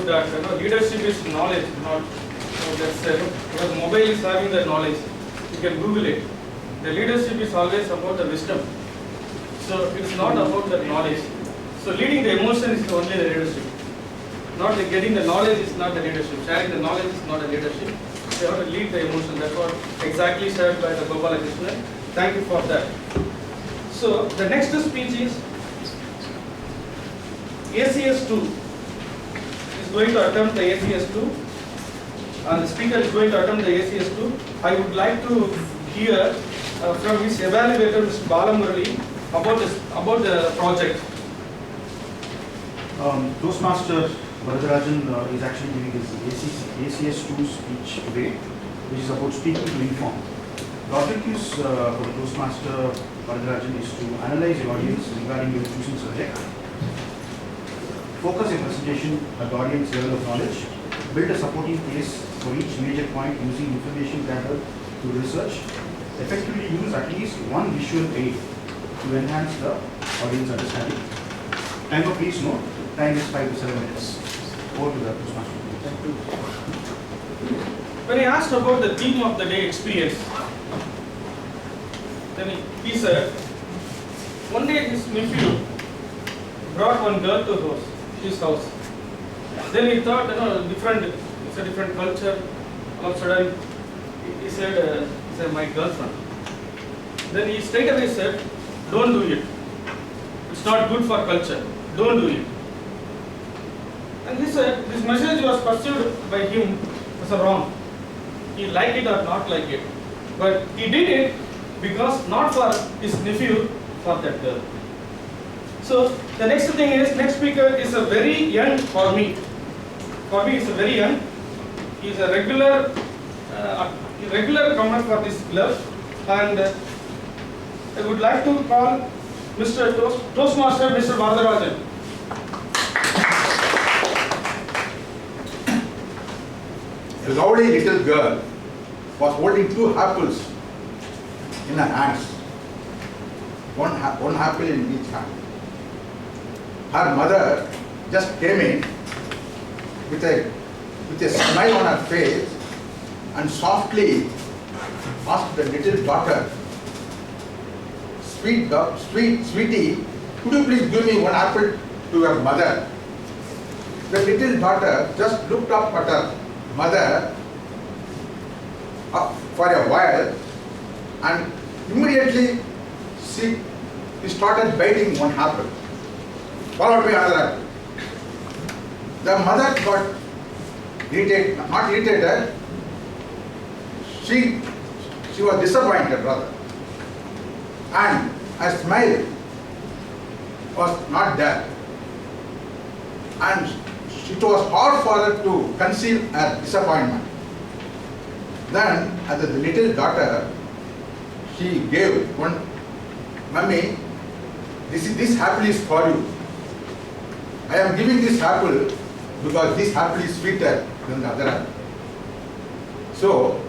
that leadership is knowledge, not just because mobile is having the knowledge. You can Google it. The leadership is always about the wisdom. So it's not about the knowledge. So leading the emotion is only the leadership. Not getting the knowledge is not the leadership. Sharing the knowledge is not the leadership. You have to lead the emotion. That's what exactly said by the Gopala Krishna. Thank you for that. So the next speech is ACS 2. Is going to attempt the ACS 2. And the speaker is going to attempt the ACS 2. I would like to hear from his evaluator, Mr. Balamurali, about the project. Toastmaster Vardarajan is actually giving his ACS 2 speech today, which is about speaking to inform. The objectives for the Toastmaster Vardarajan is to analyze the audience regarding your choosing subject, focus your presentation at the audience level of knowledge, build a supporting case for each major point using information gathered through research, effectively use at least one visual aid to enhance the audience understanding. Time of please note, time is 5 to 7 minutes. Over to the Toastmaster. Thank you. When I asked about the theme of the day, experience, then he said, one day his nephew brought one girl to his house. Then he thought, it's a different culture. All of a sudden, he said, my girlfriend. Then he straight away said, don't do it. It's not good for culture. Don't do it. And he said, this message was perceived by him as a wrong. He liked it or not like it. But he did it because not for his nephew, for that girl. So the next thing is, next speaker is a very young for me. For me, he's a very young. He's a regular comer for this club. And I would like to call Mr. Toastmaster, Mr. Vardarajan. A lovely little girl was holding 2 apples in her hands, one apple in each hand. Her mother just came in with a smile on her face and softly asked the little daughter, sweetie, could you please give me 1 apple to your mother? The little daughter just looked up at her mother for a while, and immediately she started biting 1 apple, followed by another apple. The mother got irritated, not irritated, she was disappointed rather, and a smile was not there, and it was hard for her to conceal her disappointment. Then, as the little daughter, she gave one, Mummy, this apple is for you. I am giving this apple because this apple is sweeter than the other apple. So,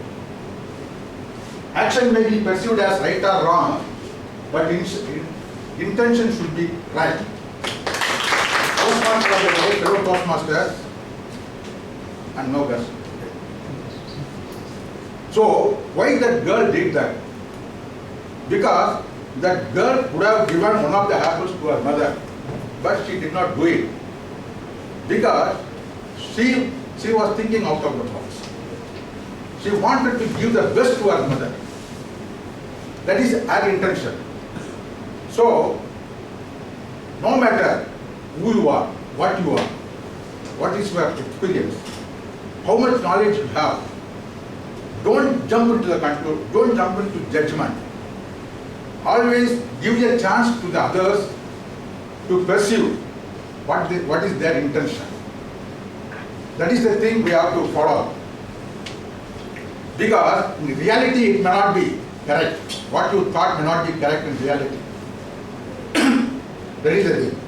action may be perceived as right or wrong, but intention should be right. Toastmaster of the day, fellow Toastmasters, and no guest. So, why that girl did that? Because that girl would have given one of the apples to her mother, but she did not do it. Because she was thinking out of the box. She wanted to give the best to her mother. That is her intention. So, no matter who you are, what you are, what is your experience, how much knowledge you have, don't jump into the conclusion, don't jump into judgment. Always give a chance to the others to perceive what is their intention. That is the thing we have to follow. Because in reality it may not be correct. What you thought may not be correct in reality. That is the thing.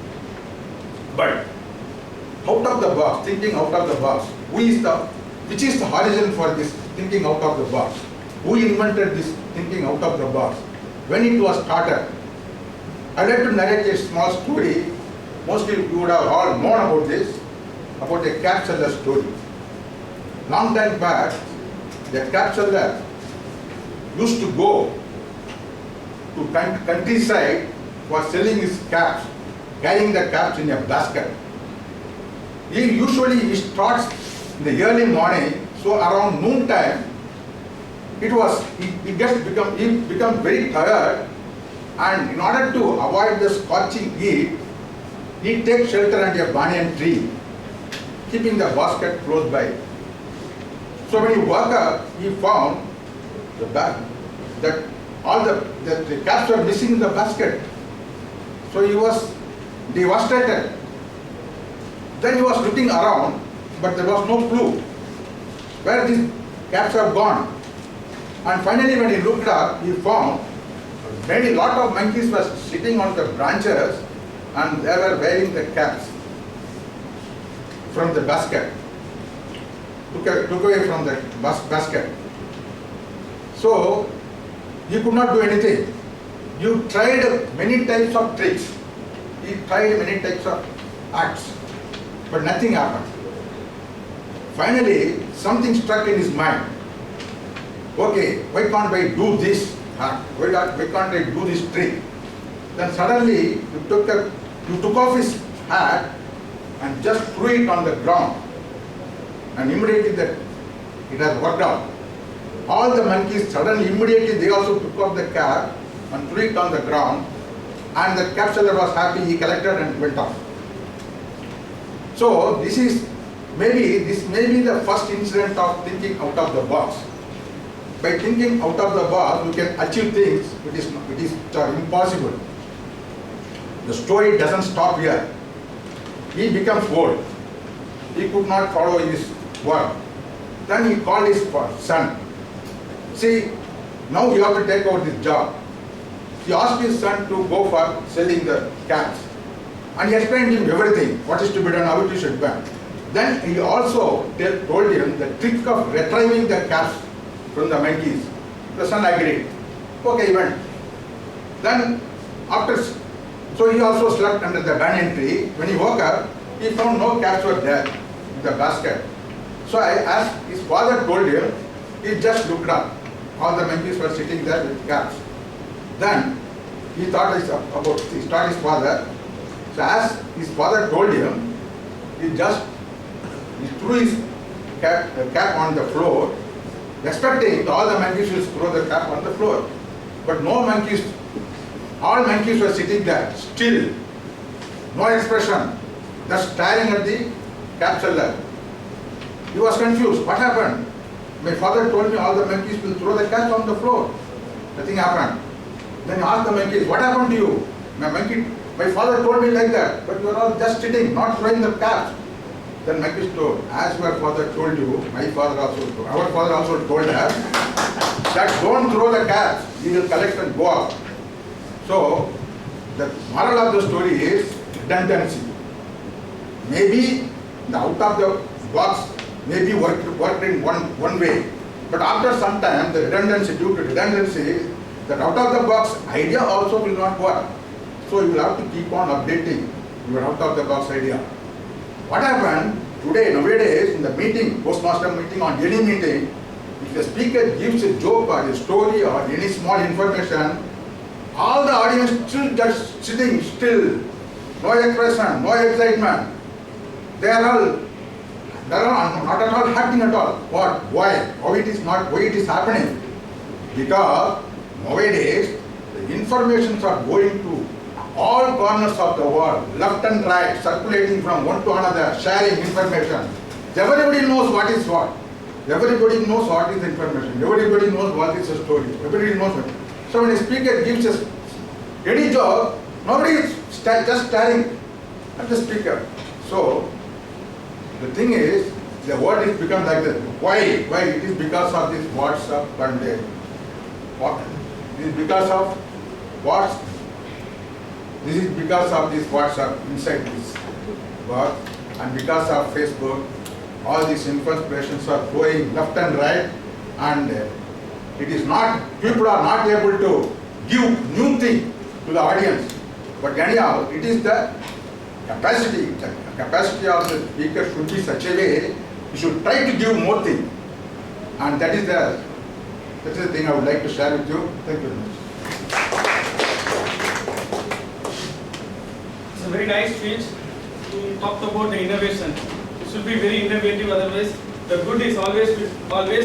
But out of the box, thinking out of the box, which is the origin for this thinking out of the box? Who invented this thinking out of the box? When it was started? I'd like to narrate a small story. Mostly you would have all known about this. about a cat seller story. Long time back, the cat seller used to go to countryside for selling his caps, carrying the caps in a basket. He starts in the early morning, so around noon time, he become very tired, and in order to avoid the scorching heat, he takes shelter under a banyan tree, keeping the basket close by. So when he woke up, he found that all the caps were missing in the basket. So he was devastated. Then he was looking around, but there was no clue where these caps have gone. And finally, when he looked up, he found a lot of monkeys were sitting on the branches, and they were wearing the caps from the basket, took away from the basket. So he could not do anything. You tried many types of tricks. He tried many types of acts, but nothing happened. Finally, something struck in his mind. Okay, why can't I do this act? Why can't I do this trick? Then suddenly you took off his hat and just threw it on the ground, and immediately it has worked out. All the monkeys suddenly, immediately they also took off the cap and threw it on the ground, and the cap seller was happy. He collected and went off. So this may be the first incident of thinking out of the box. By thinking out of the box, you can achieve things which are impossible. The story doesn't stop here. He becomes old. He could not follow his work. Then he called his son. See, now you have to take over this job. He asked his son to go for selling the caps. And he explained to him everything, what is to be done, how it should be done. Then he also told him the trick of retrieving the caps from the monkeys. The son agreed. Okay, he went. Then so he also slept under the banyan tree. When he woke up, he found no caps were there in the basket. So as his father told him, he just looked up. All the monkeys were sitting there with caps. Then he thought his father. So as his father told him, he threw his cap on the floor, expecting all the monkeys will throw the cap on the floor. But no monkeys, all monkeys were sitting there, still, no expression, just staring at the cap seller. He was confused. What happened? My father told me all the monkeys will throw the caps on the floor. Nothing happened. Then he asked the monkeys, what happened to you? My father told me like that, but you are all just sitting, not throwing the caps. Then monkeys told, as your father told you, our father also told us that don't throw the caps, you will collect and go out. So, the moral of the story is redundancy. Maybe the out of the box may be worked in one way, but after some time, due to redundancy, that out of the box idea also will not work. So you will have to keep on updating your out of the box idea. What happened nowadays in the meeting, postmaster meeting, on any meeting, if the speaker gives a joke or a story or any small information, all the audience still just sitting still, no expression, no excitement. They are not at all acting at all. What? Why? Why it is happening? Because nowadays the informations are going to all corners of the world, left and right, circulating from one to another, sharing information. Everybody knows what is what. Everybody knows what is information. Everybody knows what is a story. Everybody knows it. So when a speaker gives us any joke, nobody is just staring at the speaker. So the thing is, the word is become like this. Why? Why? It is because of this WhatsApp and what? It is because of what? This is because of this WhatsApp inside this box, and because of Facebook, all these informations are flowing left and right, and it is not, people are not able to give new thing to the audience. But anyhow, it is the capacity capacity of the speaker should be such a way, you should try to give more things. And that is the thing I would like to share with you. Thank you very much. It's a very nice speech. You talked about the innovation. It should be very innovative, otherwise the good is always